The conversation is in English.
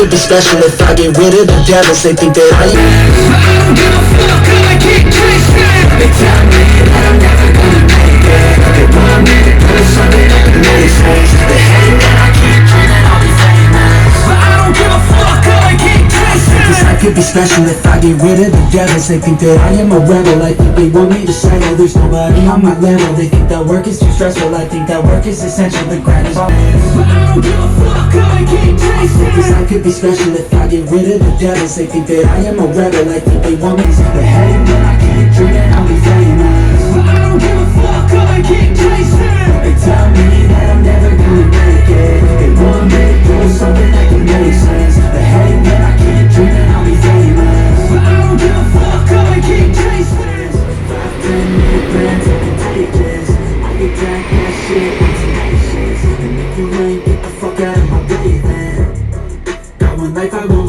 could be special if I get rid of the devils. They think that I am. But I don't give a fuck, I keep chasing. They tell me that I'm never gonna make it. They want me to do something that makes sense. They hate that I keep dreaming I'll be famous. But I don't give a fuck, I keep chasing. Cause I could be special if I get rid of the devils. They think that I am a rebel. I think they want me to settle. There's nobody on my level. They think that work is too stressful. I think that work is essential. The grind is all. But I don't give a fuck, I keep chasing. Cause I could be special if I get rid of the devils. They think that I am a rebel. I think they want me to settle. They hate that I keep dreaming I'll be famous. But I don't give a fuck, I keep chasing. They tell me that I'm never gonna make it. They want me to do something that can make sense. They hate that I keep dreaming I'll be famous. But I don't give a fuck, I keep chasing. 5-10-minute plans, I can take this. I can track that shit, I'm tenacious. And if you ain't, get the fuck out of my way then. Got one life I want.